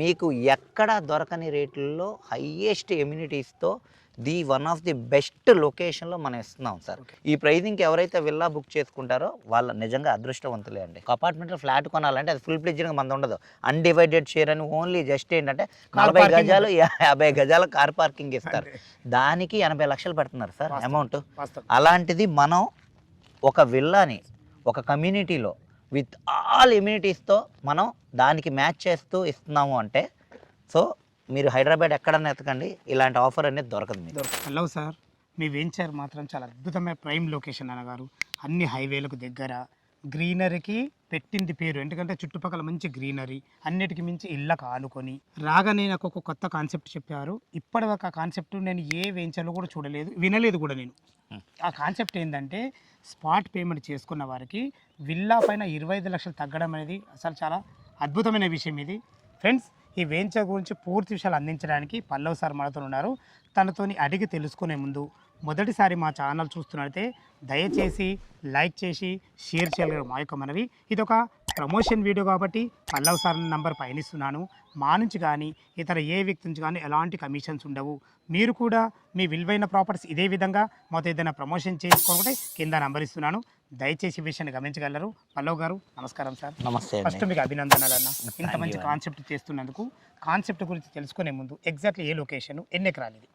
మీకు ఎక్కడ దొరకని రేట్లలో హైయెస్ట్ ఎమ్యూనిటీస్తో వన్ ఆఫ్ ది బెస్ట్ లొకేషన్లో మనం ఇస్తున్నాం సార్. ఈ ప్రైజింగ్కి ఎవరైతే విల్లా బుక్ చేసుకుంటారో వాళ్ళ నిజంగా అదృష్టవంతులే అండి. అపార్ట్మెంట్లో ఫ్లాట్ కొనాలంటే అది ఫుల్ ప్లెడ్జ్గా మనది ఉండదు. అన్డివైడెడ్ షేర్ అని ఓన్లీ జస్ట్ ఏంటంటే 40 గజాలు 50 గజాల కార్ పార్కింగ్ ఇస్తారు. దానికి 80 లక్షలు పెడుతున్నారు సార్ అమౌంట్. అలాంటిది మనం ఒక విల్లాని ఒక కమ్యూనిటీలో విత్ ఆల్ ఇమ్యూనిటీస్తో మనం దానికి మ్యాచ్ చేస్తూ ఇస్తున్నాము అంటే, సో మీరు హైదరాబాద్ ఎక్కడన్నా ఎతకండి ఇలాంటి ఆఫర్ అనేది దొరకదు మీకు. హలో సార్, మీ వెంచర్ మాత్రం చాలా అద్భుతమైన ప్రైమ్ లొకేషన్ అన్నగారు. అన్ని హైవేలకు దగ్గర, గ్రీనరీకి పెట్టింది పేరు. ఎందుకంటే చుట్టుపక్కల మంచి గ్రీనరీ, అన్నిటికి మించి ఇళ్ళకు ఆనుకొని రాగానే నాకు ఒక కొత్త కాన్సెప్ట్ చెప్పారు. ఇప్పటివరకు ఆ కాన్సెప్ట్ నేను ఏ వెంచర్లో కూడా చూడలేదు, వినలేదు కూడా నేను. ఆ కాన్సెప్ట్ ఏంటంటే స్పాట్ పేమెంట్ చేసుకున్న వారికి విల్లా పైన 25 లక్షలు తగ్గడం అనేది అసలు చాలా అద్భుతమైన విషయం ఇది. ఫ్రెండ్స్, ఈ వెంచర్ గురించి పూర్తి విషయాలు అందించడానికి పల్లవ్ సార్ మనతో ఉన్నారు. తనతోని అడిగి తెలుసుకునే ముందు మొదటిసారి మా ఛానల్ చూస్తున్నట్లయితే దయచేసి లైక్ చేసి షేర్ చేయగలరు మా యొక్క మనవి. ఇది ఒక ప్రమోషన్ వీడియో కాబట్టి పల్లవ్ సార్ నంబర్ పైన ఇస్తున్నాను. మా నుంచి కానీ ఇతర ఏ వ్యక్తి నుంచి కానీ ఎలాంటి కమిషన్స్ ఉండవు. మీరు కూడా మీ విలువైన ప్రాపర్టీస్ ఇదే విధంగా మాతో ఏదైనా ప్రమోషన్ చేసుకోవాలంటే కింద నంబర్ ఇస్తున్నాను. దయచేసి ఈ విషయాన్ని గమనించగలరు. పల్లవ్ గారు నమస్కారం సార్. నమస్తే. ఫస్ట్ మీకు అభినందనలు అన్న, ఇంత మంచి కాన్సెప్ట్ చేస్తున్నందుకు. కాన్సెప్ట్ గురించి తెలుసుకునే ముందు ఎగ్జాక్ట్లీ ఏ లొకేషన్, ఎన్ని ఎకరాలు ఇది?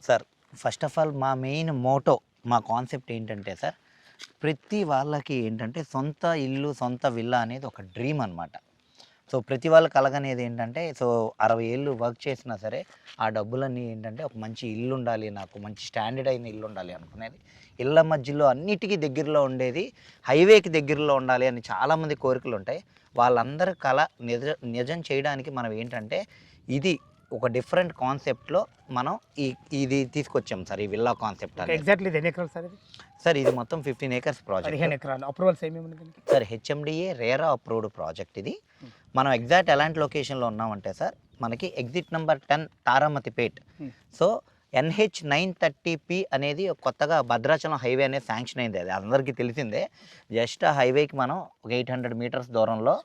సార్, ఫస్ట్ ఆఫ్ ఆల్ మా మెయిన్ మోటో, మా కాన్సెప్ట్ ఏంటంటే సార్, ప్రతి వాళ్ళకి ఏంటంటే సొంత ఇల్లు సొంత విల్లా అనేది ఒక డ్రీమ్ అనమాట. సో ప్రతి వాళ్ళ కలగనేది ఏంటంటే, సో 60 ఏళ్ళు వర్క్ చేసినా సరే ఆ డబ్బులన్నీ ఏంటంటే ఒక మంచి ఇల్లు ఉండాలి, నాకు మంచి స్టాండర్డ్ అయిన ఇల్లు ఉండాలి అనుకునేది. ఇళ్ళ మధ్యలో అన్నిటికీ దగ్గరలో ఉండేది, హైవేకి దగ్గరలో ఉండాలి అని చాలామంది కోరికలు ఉంటాయి. వాళ్ళందరి కళ నిజం చేయడానికి మనం ఏంటంటే ఇది ఒక డిఫరెంట్ కాన్సెప్ట్లో మనం ఇది తీసుకొచ్చాం సార్, ఈ విల్లా కాన్సెప్ట్. ఎగ్జాక్ట్లీ ఎన్ని ఎకరాలు సార్ ఇది? సార్ ఇది మొత్తం 15 ఏకర్స్ ప్రాజెక్ట్. 15 ఎకరాలు. అప్రూవల్స్ ఏమేమి sir? HMDA RERA approved project ఇది. మనం ఎగ్జాక్ట్ ఎలాంటి లొకేషన్లో ఉన్నామంటే సార్, మనకి exit number 10 Taramatipet. So NH 930P అనేది కొత్తగా భద్రాచలం హైవే అనేది శాంక్షన్ అయింది. అది అందరికీ తెలిసిందే. జస్ట్ ఆ హైవేకి మనం ఒక 800 మీటర్స్ దూరంలో,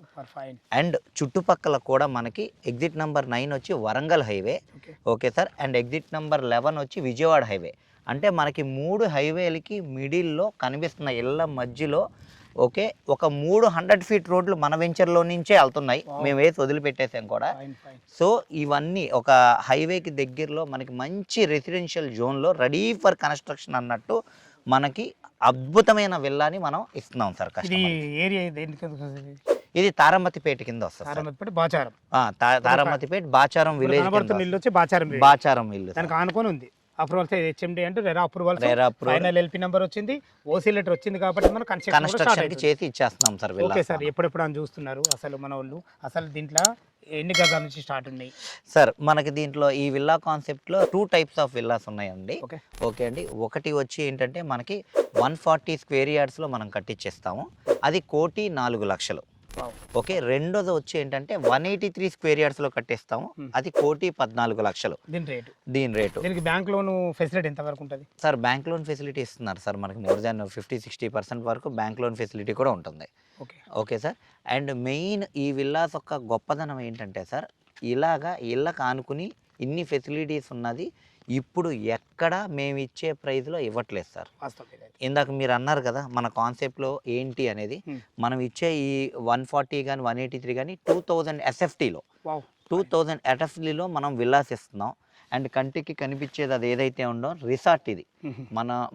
అండ్ చుట్టుపక్కల కూడా మనకి ఎగ్జిట్ నెంబర్ 9 వచ్చి Warangal highway. Okay sir. And exit number 11 వచ్చి విజయవాడ హైవే. అంటే మనకి 3 హైవేలకి మిడిల్లో కనిపిస్తున్న ఇళ్ళ మధ్యలో ఓకే ఒక 300 ఫీట్ రోడ్లు మన వెంచర్లో నుంచే వెళ్తున్నాయి. మేము వేసి వదిలిపెట్టేసాం కూడా. సో ఇవన్నీ ఒక హైవేకి దగ్గరలో మనకి మంచి రెసిడెన్షియల్ జోన్లో రెడీ ఫర్ కన్స్ట్రక్షన్ అన్నట్టు మనకి అద్భుతమైన విల్లాని మనం ఇస్తున్నాం సార్. ఇది తారామతిపేట కింద వస్తుంది. తారామతిపేట బాచారం విలేజ్, బాచారం ఇల్లు ఆనుకొని ఉంది. అప్రూవల్స్ హెచ్ఎండి అంటే RERA approvals, final LP number వచ్చింది, ఓసీ లెటర్ వచ్చింది కాబట్టి మనం కన్స్ట్రక్షన్ చేసి ఇచ్చేస్తున్నాం సార్. ఓకే సార్, ఎప్పుడెప్పుడు అని చూస్తున్నారు అసలు మన వాళ్ళు? అసలు దీంట్లో ఎన్ని గజాల నుంచి స్టార్ట్ ఉన్నాయి సార్? మనకి దీంట్లో ఈ విల్లా కాన్సెప్ట్లో 2 టైప్స్ ఆఫ్ విల్లాస్ ఉన్నాయండి. ఓకే అండి. ఒకటి వచ్చి ఏంటంటే మనకి 140 స్క్వేర్ యార్డ్స్లో మనం కట్టించేస్తాము, అది 1,04,00,000. ఓకే. రెండోది వచ్చి ఏంటంటే 183 స్క్వేర్ యార్డ్స్లో కట్టేస్తాము, అది 1,14,00,000 దీని రేటు. దీనికి బ్యాంక్ లోన్ ఫెసిలిటీ ఎంత వరకు ఉంటుంది సార్? బ్యాంక్ లోన్ ఫెసిలిటీ ఇస్తున్నారు సార్ మనకి. మోర్ దాన్ 50-60% వరకు బ్యాంక్ లోన్ ఫెసిలిటీ కూడా ఉంటుంది. Okay sir. అండ్ మెయిన్ ఈ విల్లాస్ యొక్క గొప్పదనం ఏంటంటే సార్, ఇలాగా ఇళ్ళకు ఆనుకుని ఇన్ని ఫెసిలిటీస్ ఉన్నది ఇప్పుడు ఎక్కడ మేము ఇచ్చే ప్రైస్లో ఇవ్వట్లేదు సార్. ఇందాక మీరు అన్నారు కదా మన కాన్సెప్ట్లో ఏంటి అనేది. మనం ఇచ్చే ఈ 140 కానీ 183 కానీ 2000 SFTలో 2000 SFTలో మనం విల్లాస్ ఇస్తున్నాం. అండ్ కంటికి కనిపించేది అది ఏదైతే ఉందో రిసార్ట్ ఇది.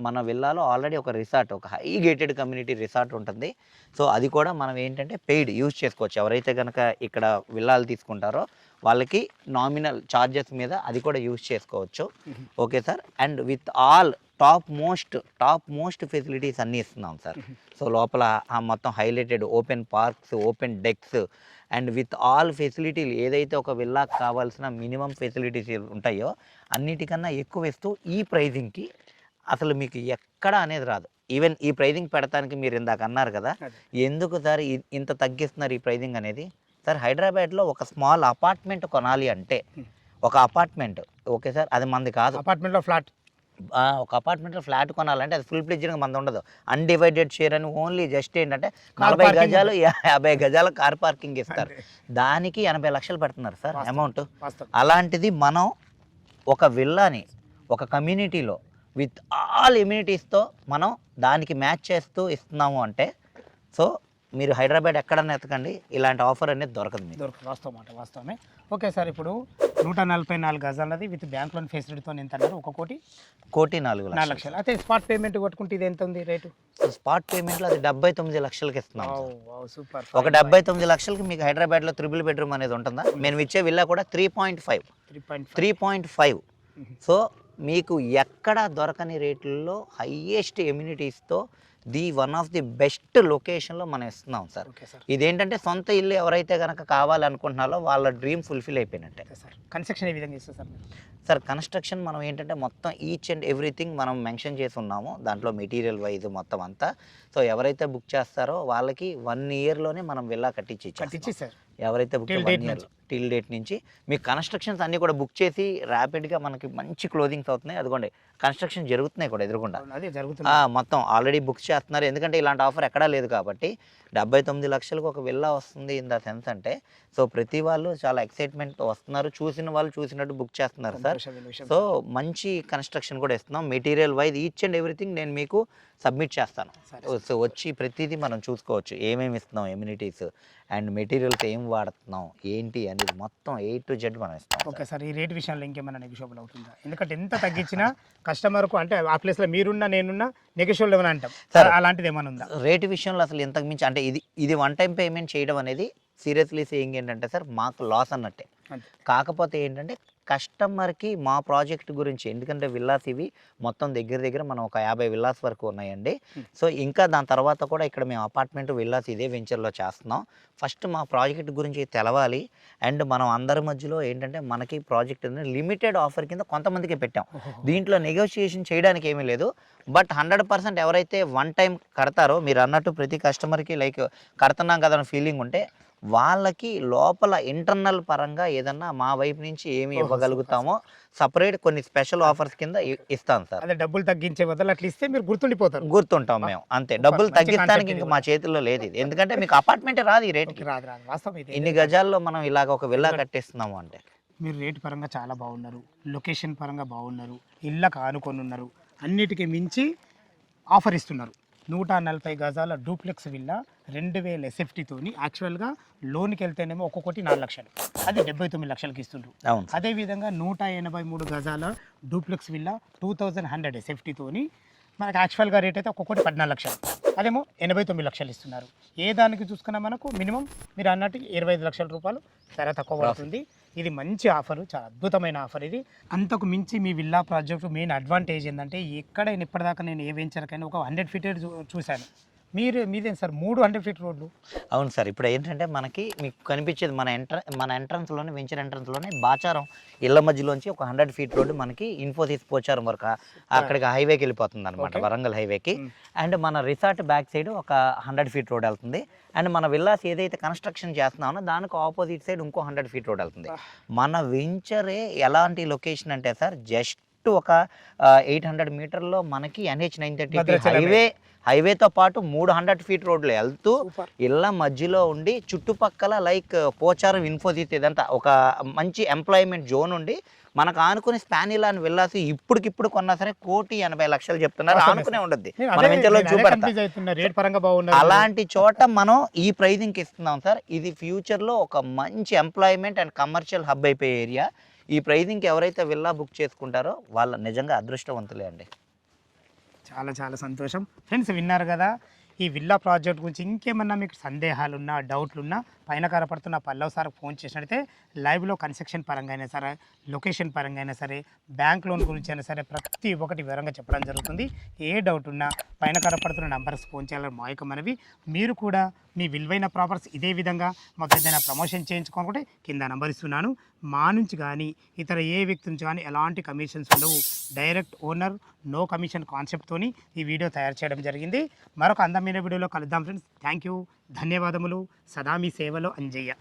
మన విల్లాలో ఆల్రెడీ ఒక రిసార్ట్, ఒక హై గేటెడ్ కమ్యూనిటీ రిసార్ట్ ఉంటుంది. సో అది కూడా మనం ఏంటంటే పెయిడ్ యూజ్ చేసుకోవచ్చు. ఎవరైతే కనుక ఇక్కడ విల్లాలు తీసుకుంటారో వాళ్ళకి నామినల్ ఛార్జెస్ మీద అది కూడా యూజ్ చేసుకోవచ్చు. Okay sir. And with all top most facilities అన్నీ ఇస్తున్నాం సార్. సో లోపల మొత్తం highlighted open parks, open decks, and with all ఫెసిలిటీలు ఏదైతే ఒక విల్లాకి కావాల్సిన మినిమం ఫెసిలిటీస్ ఉంటాయో అన్నిటికన్నా ఎక్కువ ఇస్తూ ఈ ప్రైజింగ్కి అసలు మీకు ఎక్కడ అనేది రాదు. ఈవెన్ ఈ ప్రైజింగ్ పెడతానికి మీరు ఇందాక అన్నారు కదా, ఎందుకు సార్ ఇంత తగ్గిస్తున్నారు ఈ ప్రైజింగ్ అనేది? సార్ హైదరాబాద్లో ఒక స్మాల్ అపార్ట్మెంట్ కొనాలి అంటే ఒక అపార్ట్మెంట్, ఓకే సార్, అది మంది కాదు. అపార్ట్మెంట్లో ఒక అపార్ట్మెంట్లో ఫ్లాట్ కొనాలంటే అది ఫుల్ ఫ్లెడ్జ్డ్గా మనది ఉండదు. అన్‌డివైడెడ్ షేర్ అని ఓన్లీ జస్ట్ ఏంటంటే 40 పార్కింగ్ గజాలు, 50 గజాల కార్ పార్కింగ్ ఇస్తారు. అంతే. దానికి 80 లక్షలు పెడుతున్నారు సార్ వాస్తవం. అమౌంట్. వాస్తవం. అలాంటిది మనం ఒక విల్లాని ఒక కమ్యూనిటీలో విత్ ఆల్ ఎమ్యూనిటీస్తో మనం దానికి మ్యాచ్ చేస్తూ ఇస్తున్నాము అంటే, సో మీరు హైదరాబాద్ ఎక్కడన్నా ఎతకండి ఇలాంటి ఆఫర్ అనేది దొరకదు మీకు. దొరకదు. వాస్తవం మాట వాస్తవమే. ఓకే సార్, ఇప్పుడు 144 గజాలది విత్ బ్యాంక్ లోన్ ఫెసిలిటీతో ఎంత అన్నారు? 1,04,00,000. 1,04 లక్షలు. అయితే స్పాట్ పేమెంట్ కొట్టుకుంటే ఇది ఎంత ఉంది రేటు? స్పాట్ పేమెంట్లో అది 79 లక్షలకి ఇస్తున్నాం సార్. సూపర్. ఒక 79 లక్షలకి మీకు హైదరాబాద్లో 3 బెడ్రూమ్ అనేది ఉంటుందా? మేము ఇచ్చే విల్లా కూడా 3.5. 3.5. సో మీకు ఎక్కడ దొరకని రేట్లలో హైయెస్ట్ ఎమ్యూనిటీస్తో వన్ ఆఫ్ ది బెస్ట్ లొకేషన్లో మనం ఇస్తున్నాం సార్. Okay sir. ఇదేంటంటే సొంత ఇల్లు ఎవరైతే కనుక కావాలనుకుంటున్నారో వాళ్ళ డ్రీమ్ ఫుల్ఫిల్ అయిపోయినట్టే. Okay sir. కన్స్ట్రక్షన్ ఏ విధంగా చేస్తారు సార్ మీరు? సార్ కన్స్ట్రక్షన్ మనం ఏంటంటే మొత్తం ఈచ్ అండ్ ఎవ్రీథింగ్ మనం మెన్షన్ చేసి ఉన్నాము దాంట్లో మెటీరియల్ వైజ్ మొత్తం అంతా. సో ఎవరైతే బుక్ చేస్తారో వాళ్ళకి 1 ఇయర్లోనే మనం విల్లా కట్టించి కట్టించి సార్ ఎవరైతే బుక్ Till date నుంచి. టిల్ డేట్ నుంచి మీకు కన్స్ట్రక్షన్స్ అన్నీ కూడా బుక్ చేసి ర్యాపిడ్గా మనకి మంచి క్లోజింగ్స్ అవుతున్నాయి. అదిగోండి కన్స్ట్రక్షన్ జరుగుతున్నాయి కూడా ఎదురుకుండా. అదే జరుగుతుంది. మొత్తం ఆల్రెడీ బుక్ చేస్తున్నారు. ఎందుకంటే ఇలాంటి ఆఫర్ ఎక్కడా లేదు కాబట్టి 79 లక్షలకు ఒక విల్లా వస్తుంది ఇన్ ద సెన్స్ అంటే, సో ప్రతి వాళ్ళు చాలా ఎక్సైట్మెంట్ వస్తున్నారు. చూసిన వాళ్ళు చూసినట్టు బుక్ చేస్తున్నారు సార్. సంతోషమైన విషయం సో సార్. మంచి కన్స్ట్రక్షన్ కూడా ఇస్తున్నాం. Material wise each and everything నేను మీకు సబ్మిట్ చేస్తాను. సరే. సో వచ్చి ప్రతిదీ మనం చూసుకోవచ్చు ఏమేమి ఇస్తున్నాం, ఎమ్యూనిటీస్ అండ్ మెటీరియల్స్ ఏం వాడుతున్నాం ఏంటి అనేది మొత్తం A to Z మనం ఇస్తాం. ఓకే సార్, ఈ రేట్ విషయంలో ఇంకేమైనా నెగోషియబుల్ అవుతుందా? ఎందుకంటే ఎంత తగ్గించినా కస్టమర్కు అంటే ఆ ప్లేస్లో మీరున్నా నేనున్నా నెగోషియబుల్ ఏమైనా అంటాం సార్. అలాంటిది ఏమైనా ఉందా? రేటు విషయంలో అసలు ఇంతకు మించి అంటే ఇది వన్ టైం పేమెంట్ చేయడం అనేది సీరియస్లీ సేయింగ్ ఏంటంటే సార్ మాకు లాస్ అన్నట్టే. అంతే. కాకపోతే ఏంటంటే కస్టమర్కి మా ప్రాజెక్ట్ గురించి, ఎందుకంటే విల్లాస్ ఇవి మొత్తం దగ్గర మనం ఒక 50 విల్లాస్ వరకు ఉన్నాయండి. సో ఇంకా దాని తర్వాత కూడా ఇక్కడ మేము అపార్ట్మెంట్ విల్లాస్ ఇదే వెంచర్లో చేస్తున్నాం. ఫస్ట్ మా ప్రాజెక్ట్ గురించి తెలవాలి. అండ్ మనం అందరి మధ్యలో ఏంటంటే మనకి ప్రాజెక్ట్ అనేది లిమిటెడ్ ఆఫర్ కింద కొంతమందికి పెట్టాం. దీంట్లో నెగోషియేషన్ చేయడానికి ఏమీ లేదు. బట్ 100% ఎవరైతే వన్ టైం కడతారో మీరు అన్నట్టు ప్రతి కస్టమర్కి లైక్ కడుతున్నాం కదా అన్న ఫీలింగ్ ఉంటే వాళ్ళకి లోపల ఇంటర్నల్ పరంగా ఏదన్నా మా వైపు నుంచి ఏమి ఇవ్వగలుగుతామో సపరేట్ కొన్ని స్పెషల్ ఆఫర్స్ కింద ఇస్తాం సార్. అదే డబ్బులు తగ్గించే బదులు అట్లా ఇస్తే మీరు గుర్తుండిపోతారు. గుర్తుంటాం మేము అంతే. డబ్బులు మంచి తగ్గించడానికి concept ఇంకా ఇది మా చేతుల్లో లేదు ఇది. ఎందుకంటే మీకు అపార్ట్మెంటే రాదు ఈ రేట్కి. రాదు రాదు వాస్తవం ఇది. ఇన్ని గజాల్లో మనం ఇలాగ ఒక విల్లా కట్టేస్తున్నాము అంటే. మీరు రేట్ పరంగా చాలా బాగున్నారు, లొకేషన్ పరంగా బాగున్నారు, ఇళ్ళకు ఆనుకొని ఉన్నారు, అన్నిటికీ మించి ఆఫర్ ఇస్తున్నారు. 140 గజాల డూప్లెక్స్ విల్లా 2000 ఎస్ఎఫ్టీతోని యాక్చువల్గా లోన్కి వెళ్తేనేమో ఒక్కొక్కటి 4 లక్షలు, అది 79 లక్షలకి ఇస్తుండ్రు. అవును సార్. అదేవిధంగా 183 గజాల డూప్లెక్స్ విల్లా 2100 ఎస్ఎఫ్టీతోని మనకు యాక్చువల్గా రేట్ అయితే ఒక్కొక్కటి 14 లక్షలు, అదేమో 89 లక్షలు ఇస్తున్నారు. ఏ దానికి చూసుకున్నా మనకు మినిమం మీరు అన్నట్టు 25 లక్షల రూపాయలు ధర తక్కువ పడుతుంది. ఇది మంచి ఆఫర్, చాలా అద్భుతమైన ఆఫర్ ఇది. అంతకు మించి మీ విల్లా ప్రాజెక్టు మెయిన్ అడ్వాంటేజ్ ఏంటంటే ఎక్కడైనా ఇప్పటిదాకా నేను ఏ వెంచర్కైనా ఒక 100 ఫీట్ చూశాను. మీదేం సార్ 300 ఫీట్ రోడ్లు? అవును సార్. ఇప్పుడు ఏంటంటే మనకి మీకు కనిపించేది మన ఎంట్రన్స్లోనే వెంచర్ ఎంట్రన్స్లోనే బాచారం ఇళ్ళ మధ్యలోంచి ఒక 100 ఫీట్ రోడ్డు మనకి ఇన్ఫోసిస్ పోచారం వరకు అక్కడికి హైవేకి వెళ్ళిపోతుంది అనమాట, వరంగల్ హైవేకి. అండ్ మన రిసార్ట్ బ్యాక్ సైడ్ ఒక 100 ఫీట్ రోడ్ వెళ్తుంది. అండ్ మన విల్లాస్ ఏదైతే కన్స్ట్రక్షన్ చేస్తున్నామో దానికి ఆపోజిట్ సైడ్ ఇంకో 100 ఫీట్ రోడ్ వెళ్తుంది. మన వెంచరే ఎలాంటి లొకేషన్ అంటే సార్ జస్ట్ ఒక 800 మీటర్లో మనకి NH930 హైవేతో పాటు 300 ఫీట్ రోడ్లు వెళ్తూ ఇళ్ళ మధ్యలో ఉండి చుట్టుపక్కల లైక్ పోచారం ఇన్ఫోసిస్ ఇదంతా ఒక మంచి ఎంప్లాయ్మెంట్ జోన్ ఉండి మనకు ఆనుకుని స్పానిలాన్ విల్లాస్ ఇప్పటికిప్పుడు కొన్నా సరే 1,80,00,000 చెప్తున్నారు. ఆనుకునే ఉండద్ది మన వెంచర్లో చూపెడతా. అలాంటి చోట మనం ఈ ప్రైజింగ్కి ఇస్తున్నాం సార్. ఇది ఫ్యూచర్లో ఒక మంచి ఎంప్లాయ్మెంట్ అండ్ కమర్షియల్ హబ్ అయిపోయే ఏరియా. ఈ ప్రైజింగ్కి ఎవరైతే విల్లా బుక్ చేసుకుంటారో వాళ్ళ నిజంగా అదృష్టవంతులే అండి. చాలా చాలా సంతోషం. ఫ్రెండ్స్ విన్నారు కదా, ఈ విల్లా ప్రాజెక్ట్ గురించి ఇంకేమన్నా మీకు సందేహాలున్నా డౌట్లున్నా పైన కనపడుతున్న పల్లవ్ సార్కి ఫోన్ చేసినట్టయితే లైవ్లో కన్స్ట్రక్షన్ పరంగా అయినా సరే, లొకేషన్ పరంగా అయినా సరే, బ్యాంక్ లోన్ గురించి అయినా సరే ప్రతి ఒక్కటి వివరంగా చెప్పడం జరుగుతుంది. ఏ డౌట్ ఉన్నా పైన కనపడుతున్న నంబర్స్ ఫోన్ చేయాలని మా యొక్క మనవి. మీరు కూడా మీ విలువైన ప్రాపర్టీస్ ఇదే విధంగా మాకు ఏదైనా ప్రమోషన్ చేయించుకోనుకుంటే కింద నంబర్ ఇస్తున్నాను. మా నుంచి కానీ ఇతర ఏ వ్యక్తి నుంచి కానీ ఎలాంటి కమిషన్స్ ఉండవు. డైరెక్ట్ ఓనర్ నో కమిషన్ కాన్సెప్ట్తోని ఈ వీడియో తయారు చేయడం జరిగింది. మరొక అందమైన వీడియోలో కలుద్దాం ఫ్రెండ్స్. థ్యాంక్ యూ, ధన్యవాదములు. సదా మీ సేవలో అంజయ్య.